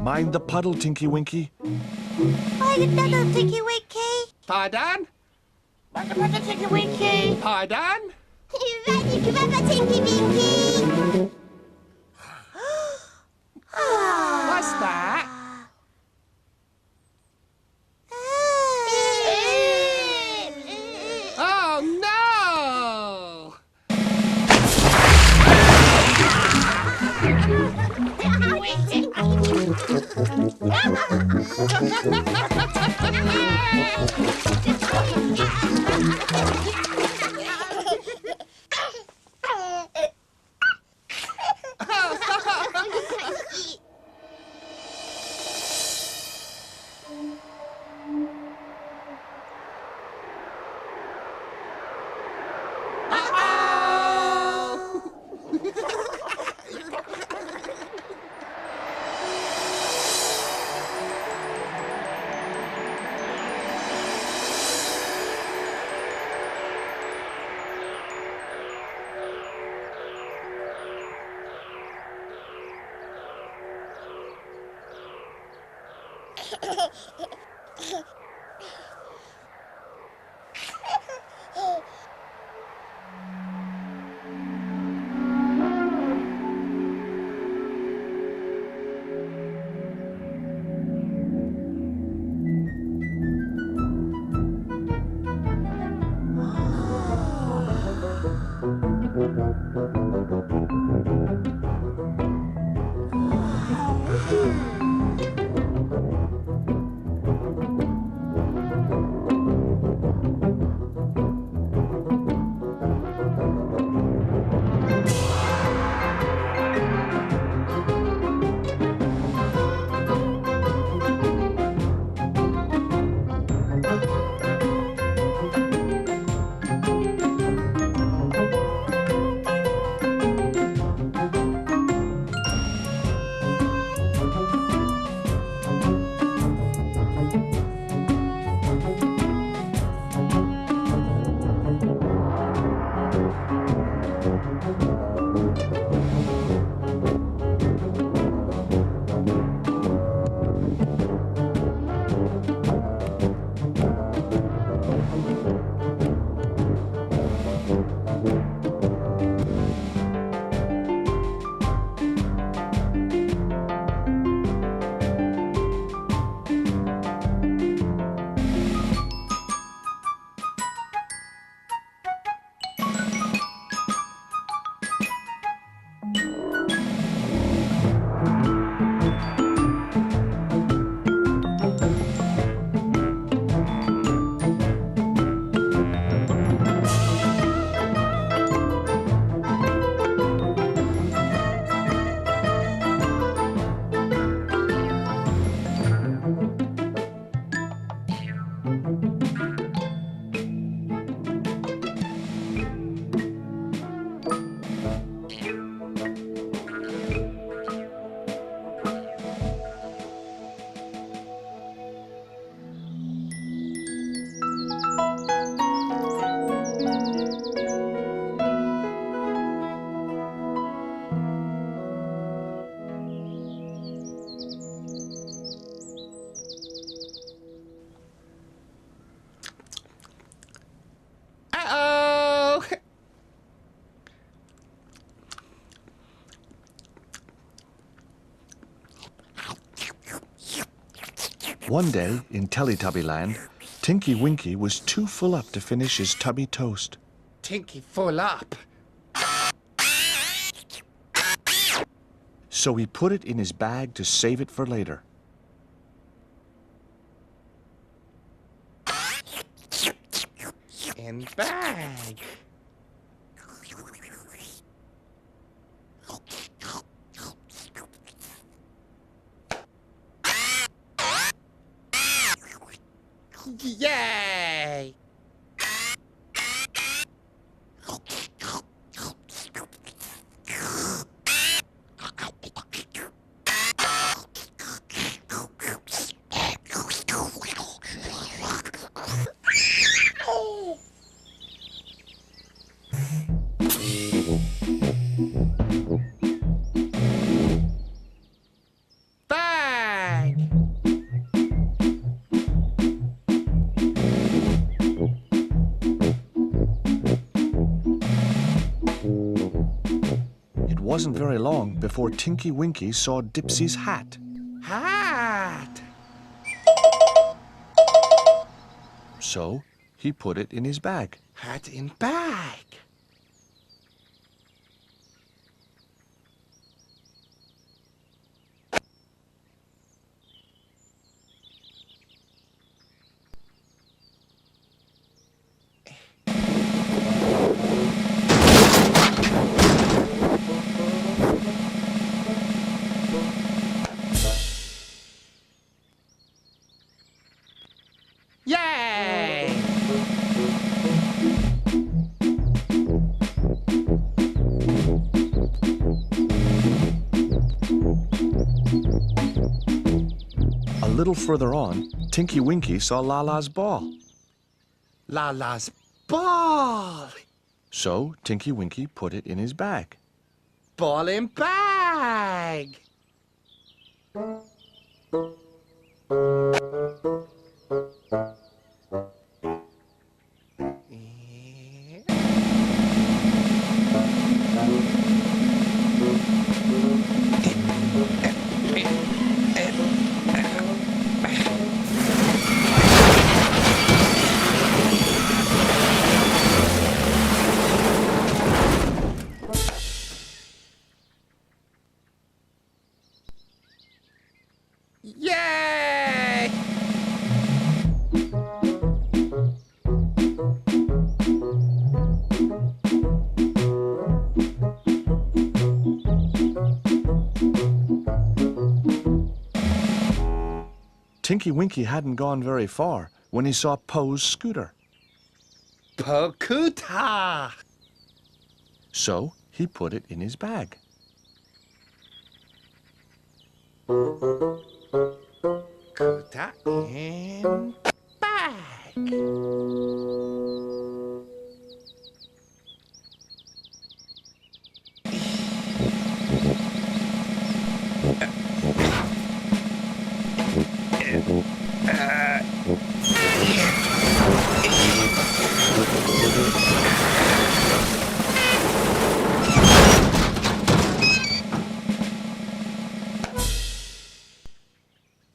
Mind the puddle, Tinky Winky. Mind the puddle, Tinky Winky. Pardon? Mind the puddle, Tinky Winky. Pardon? Ready to remember, Tinky Winky. What's that? Oh, no! One day, in Teletubby Land, Tinky Winky was too full up to finish his tubby toast. Tinky full up. So he put it in his bag to save it for later. In bag. Yay! Bag! It wasn't very long before Tinky Winky saw Dipsy's hat. Hat! So he put it in his bag. Hat in bag. Yay! A little further on, Tinky Winky saw Lala's ball. Lala's ball. So Tinky Winky put it in his bag. Ball in bag. Yay! Tinky Winky hadn't gone very far when he saw Poe's scooter. Pokuta. So he put it in his bag. Kuta in bag.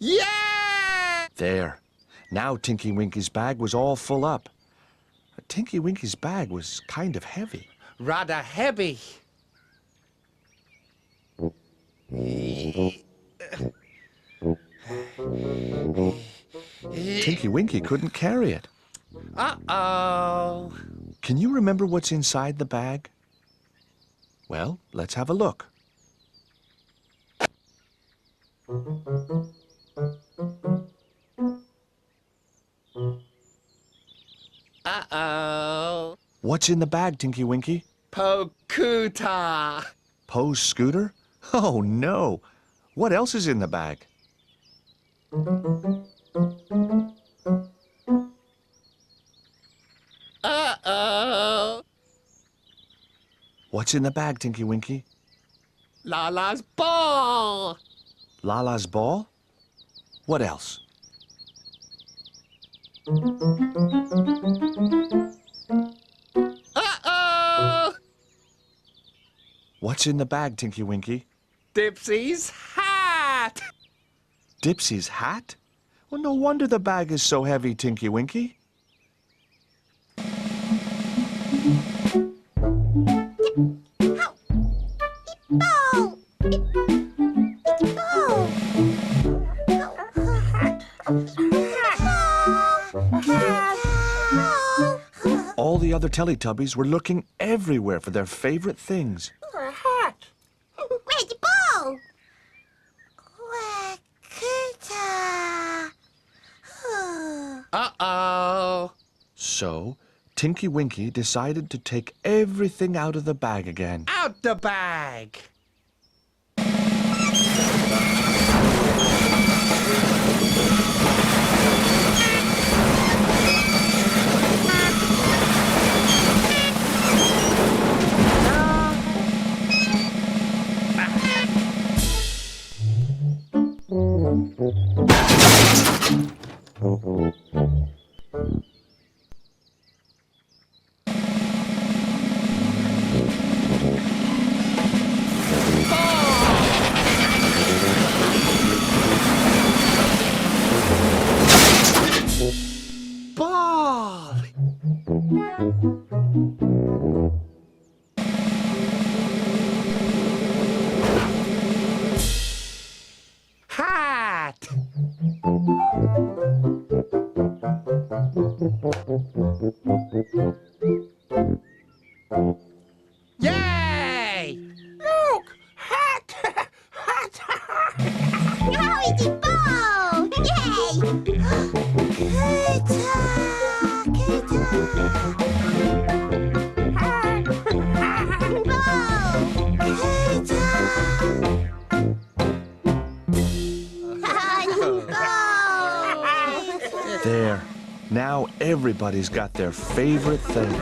Yeah! There. Now Tinky Winky's bag was all full up. Tinky Winky's bag was kind of heavy. Rather heavy. Tinky Winky couldn't carry it. Uh-oh. Can you remember what's inside the bag? Well, let's have a look. Uh-oh. What's in the bag, Tinky Winky? Pokuta. Poe's scooter? Oh, no. What else is in the bag? Uh-oh. What's in the bag, Tinky Winky? Lala's ball. Lala's ball? What else? Uh-oh. What's in the bag, Tinky Winky? Dipsy's hat. Dipsy's hat? Well, no wonder the bag is so heavy, Tinky Winky. Ball! other Teletubbies were looking everywhere for their favorite things. A hat. Red ball. Wakuta. Uh-oh. So, Tinky Winky decided to take everything out of the bag again. Out the bag. Ball. Hat. Yay! Look! Hat! Hat! Oh, it's a ball. Yay. There. Now everybody's got their favorite thing.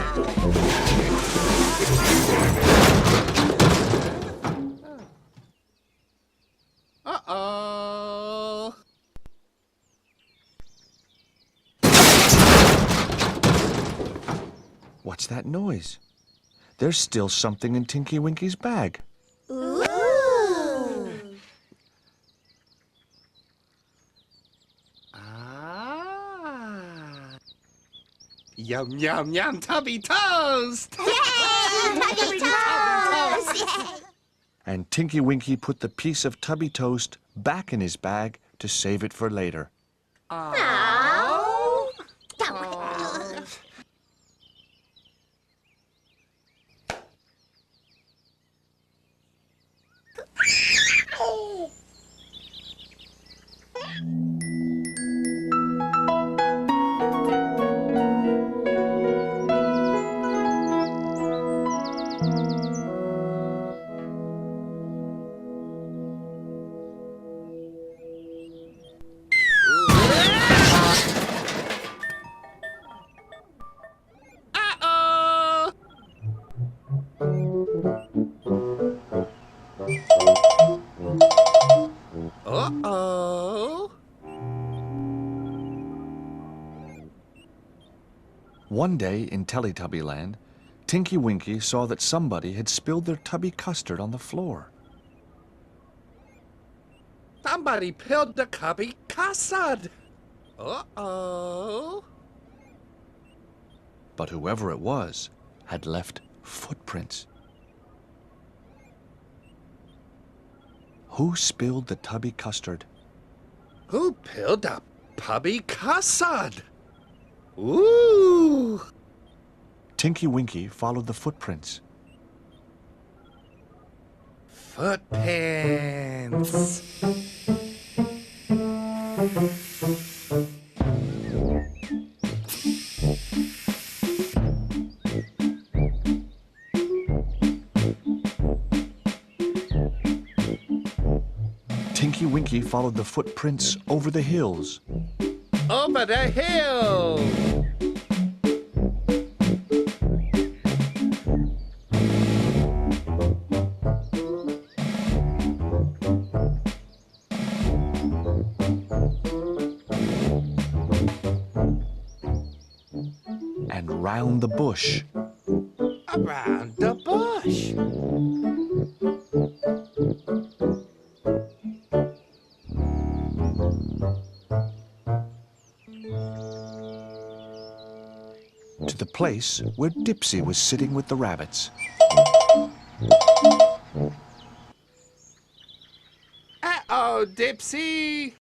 Uh-oh. What's that noise? There's still something in Tinky Winky's bag. Ooh. Ah. Yum, yum, yum, tubby toast! Yay! Tubby toast! And Tinky Winky put the piece of Tubby Toast back in his bag to save it for later. Oh. Uh-oh! Uh-oh! One day in Teletubby Land, Tinky Winky saw that somebody had spilled their tubby custard on the floor. Somebody peeled the cubby custard. Uh-oh. But whoever it was had left footprints. Who spilled the tubby custard? Who peeled the pubby custard? Ooh. Tinky Winky followed the footprints. Footprints. Tinky Winky followed the footprints over the hills. Over the hill. And round the bush. Around the bush. To the place where Dipsy was sitting with the rabbits. Uh-oh, Dipsy.